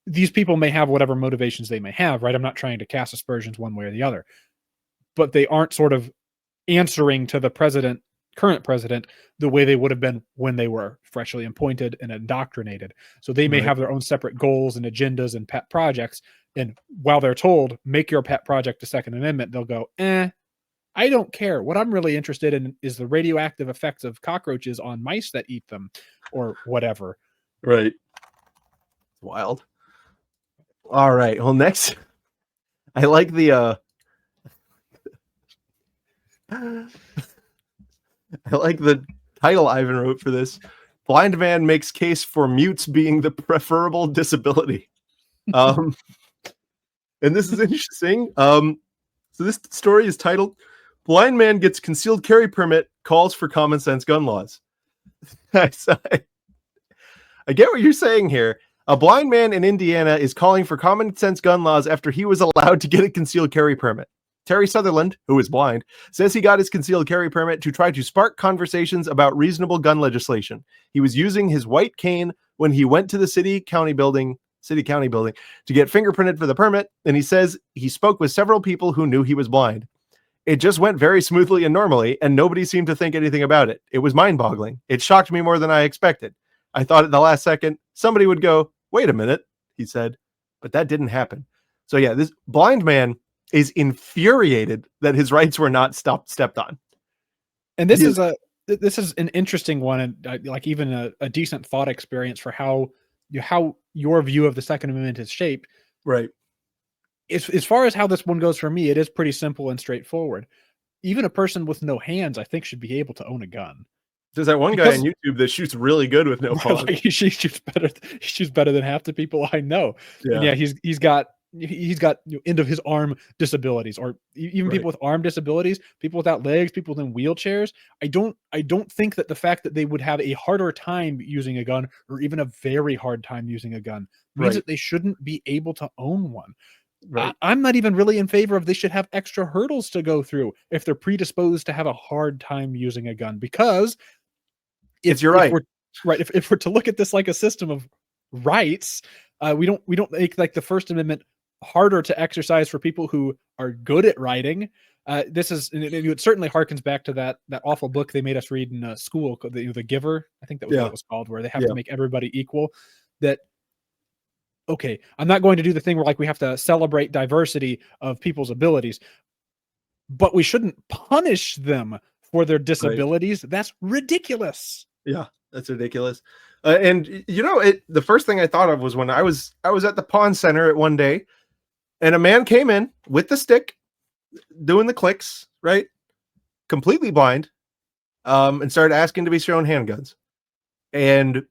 these people may have whatever motivations they may have, right? I'm not trying to cast aspersions one way or the other, but they aren't sort of answering to the current president the way they would have been when they were freshly appointed and indoctrinated. So they may have their own separate goals and agendas and pet projects. And while they're told, make your pet project a Second Amendment, they'll go, I don't care. What I'm really interested in is the radioactive effects of cockroaches on mice that eat them or whatever. Right. Wild. All right. Well, next, I like the title Ivan wrote for this. Blind man makes case for mutes being the preferable disability. And this is interesting. So this story is titled Blind Man Gets Concealed Carry Permit, Calls for Common Sense Gun Laws. I get what you're saying here. A blind man in Indiana is calling for common sense gun laws after he was allowed to get a concealed carry permit. Terry Sutherland, who is blind, says he got his concealed carry permit to try to spark conversations about reasonable gun legislation. He was using his white cane when he went to the city-county building to get fingerprinted for the permit, and he says he spoke with several people who knew he was blind. It just went very smoothly and normally, and nobody seemed to think anything about it. It was mind-boggling. It shocked me more than I expected. I thought at the last second, somebody would go, wait a minute, he said, but that didn't happen. So yeah, this blind man is infuriated that his rights were not stepped on. And this is an interesting one, and like even a decent thought experience for how your view of the Second Amendment is shaped. Right. As far as how this one goes for me, it is pretty simple and straightforward. Even a person with no hands, I think, should be able to own a gun. There's that one guy on YouTube that shoots really good with no paws. Like he shoots better than half the people I know. Yeah, and yeah, he's got end of his arm disabilities, or even people with arm disabilities, people without legs, people in wheelchairs. I don't think that the fact that they would have a harder time using a gun, or even a very hard time using a gun, means that they shouldn't be able to own one. Right. I'm not even really in favor of they should have extra hurdles to go through if they're predisposed to have a hard time using a gun, because if we're to look at this like a system of rights, we don't make like the First Amendment harder to exercise for people who are good at writing. It certainly harkens back to that awful book they made us read in school, the Giver. I think that was what it was called, where they have to make everybody equal. Okay, I'm not going to do the thing where like we have to celebrate diversity of people's abilities, but we shouldn't punish them for their disabilities. That's ridiculous. Yeah. That's ridiculous. And you know, the first thing I thought of was when I was at the pawn center at one day, and a man came in with the stick, doing the clicks, right, completely blind, and started asking to be shown handguns, and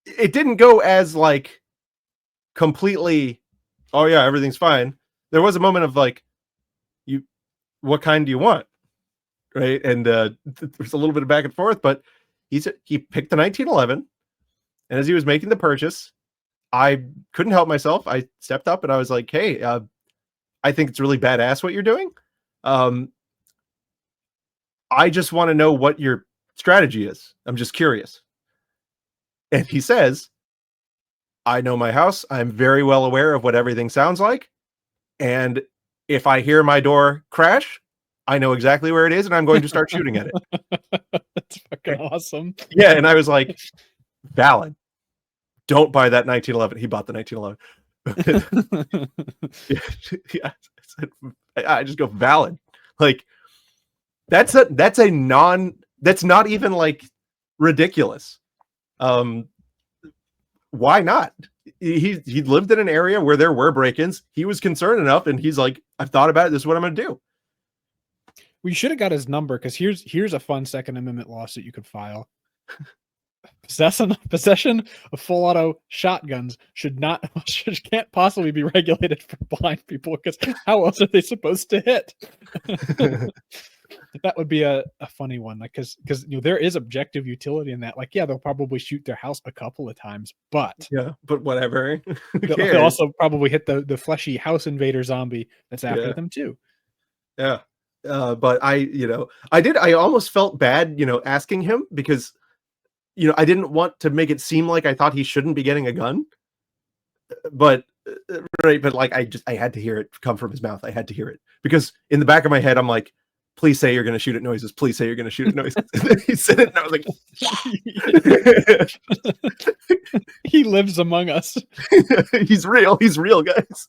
it didn't go as like completely, oh yeah, everything's fine. There was a moment of like, you, what kind do you want, right? And there's a little bit of back and forth, but he picked the 1911, and as he was making the purchase, I couldn't help myself. I stepped up and I was like, hey, I think it's really badass what you're doing. I just want to know what your strategy is. I'm just curious. And he says, I know my house. I'm very well aware of what everything sounds like. And if I hear my door crash, I know exactly where it is, and I'm going to start shooting at it. That's fucking awesome. Yeah, and I was like, valid. Don't buy that 1911. He bought the 1911. Yeah, I just go valid. Like that's not even like ridiculous. Why not? He lived in an area where there were break-ins. He was concerned enough, and he's like, I've thought about it. This is what I'm going to do. We should have got his number, because here's a fun Second Amendment lawsuit you could file. Possession of full auto shotguns can't possibly be regulated for blind people, because how else are they supposed to hit? That would be a funny one, like because there is objective utility in that. Like, yeah, they'll probably shoot their house a couple of times, but whatever. they'll also probably hit the fleshy house invader zombie that's after them too. Yeah. But I almost felt bad, asking him, because I didn't want to make it seem like I thought he shouldn't be getting a gun. But like I had to hear it come from his mouth. I had to hear it, because in the back of my head I'm like, please say you're going to shoot at noises. Please say you're going to shoot at noises. He said it, and I was like, he lives among us. He's real. He's real, guys.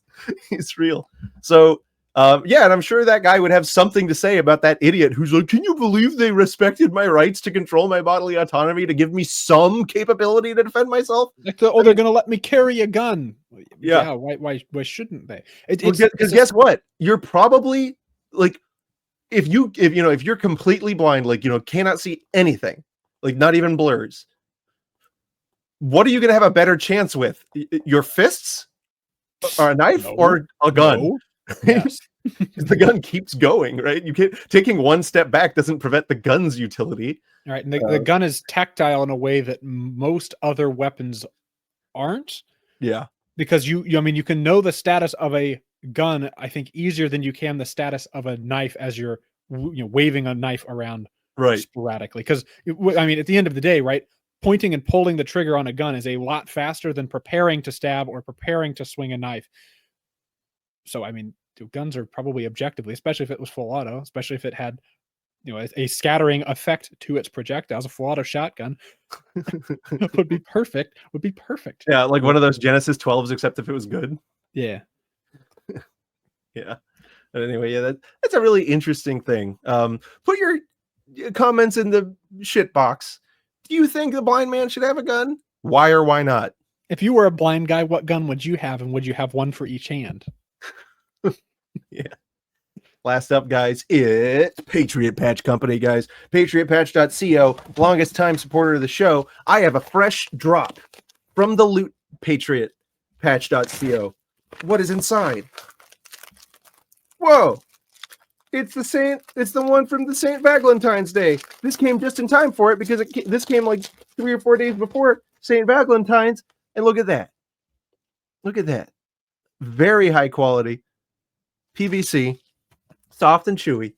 He's real. So yeah, and I'm sure that guy would have something to say about that idiot who's like, can you believe they respected my rights to control my bodily autonomy, to give me some capability to defend myself? Like, they're going to let me carry a gun. Yeah. Why shouldn't they? Because guess what? You're probably like, if you're completely blind, like, cannot see anything, like not even blurs, what are you going to have a better chance with? Your fists, or a knife, or a gun? No. Yes. The gun keeps going, right? You can't, taking one step back doesn't prevent the gun's utility. All right. And the gun is tactile in a way that most other weapons aren't. Yeah. Because you can know the status of a gun, I think, easier than you can the status of a knife as you're waving a knife around sporadically. Because at the end of the day, right, pointing and pulling the trigger on a gun is a lot faster than preparing to stab or preparing to swing a knife. So guns are probably objectively, especially if it was full auto, especially if it had a scattering effect to its projectiles, a full auto shotgun would be perfect. Yeah, like one of those Genesis 12s, except if it was good. Yeah. Yeah. But anyway, yeah, that's a really interesting thing. Put your comments in the shit box. Do you think the blind man should have a gun? Why or why not? If you were a blind guy, what gun would you have, and would you have one for each hand? Yeah. Last up, guys, it's Patriot Patch Company, guys. PatriotPatch.co, longest time supporter of the show. I have a fresh drop from the loot. PatriotPatch.co. What is inside? Whoa! It's the one from the St. Valentine's Day. This came just in time for it, because this came like 3 or 4 days before St. Valentine's. And look at that. Look at that. Very high quality PVC, soft and chewy.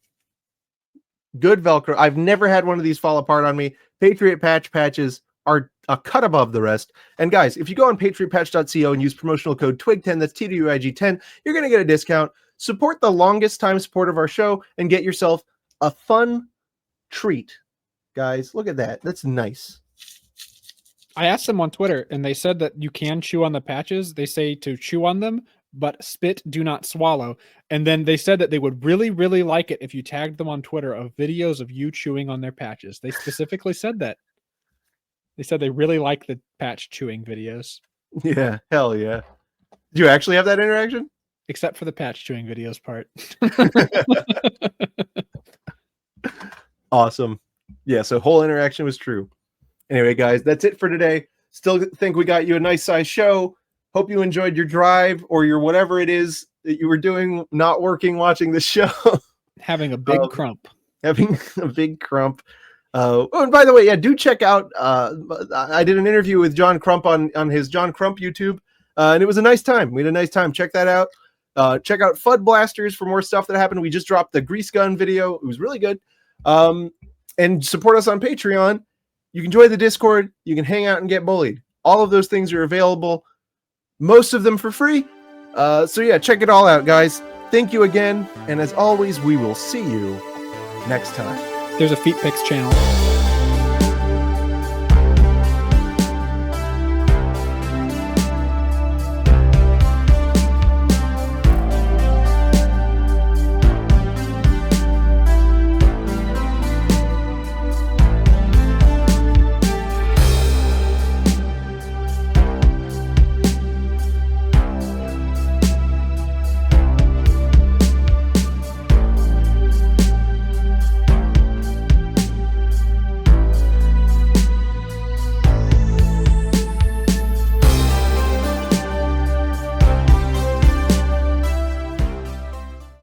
Good Velcro. I've never had one of these fall apart on me. Patriot Patch patches are a cut above the rest. And guys, if you go on patriotpatch.co and use promotional code TWIG10, that's TWIG10, you're going to get a discount. Support the longest time support of our show and get yourself a fun treat. Guys, look at that. That's nice. I asked them on Twitter, and they said that you can chew on the patches. They say to chew on them, but spit, do not swallow. And then they said that they would really, really like it if you tagged them on Twitter of videos of you chewing on their patches. They specifically said that. They said they really like the patch chewing videos. Yeah, hell yeah. Do you actually have that interaction? Except for the patch chewing videos part. Awesome. Yeah, so whole interaction was true. Anyway, guys, that's it for today. Still think we got you a nice size show. Hope you enjoyed your drive or your whatever it is that you were doing, not working, watching the show. Having a big crump. Having a big crump. Oh, and by the way, yeah, do check out. I did an interview with John Crump on his John Crump YouTube, and it was a nice time. We had a nice time. Check that out. Check out FUD Blasters for more stuff that happened. We just dropped the grease gun video. It was really good. And support us on Patreon. You can join the Discord. You can hang out and get bullied. All of those things are available. Most of them for free. So yeah, check it all out, guys. Thank you again. And as always, we will see you next time. There's a Feet Picks channel.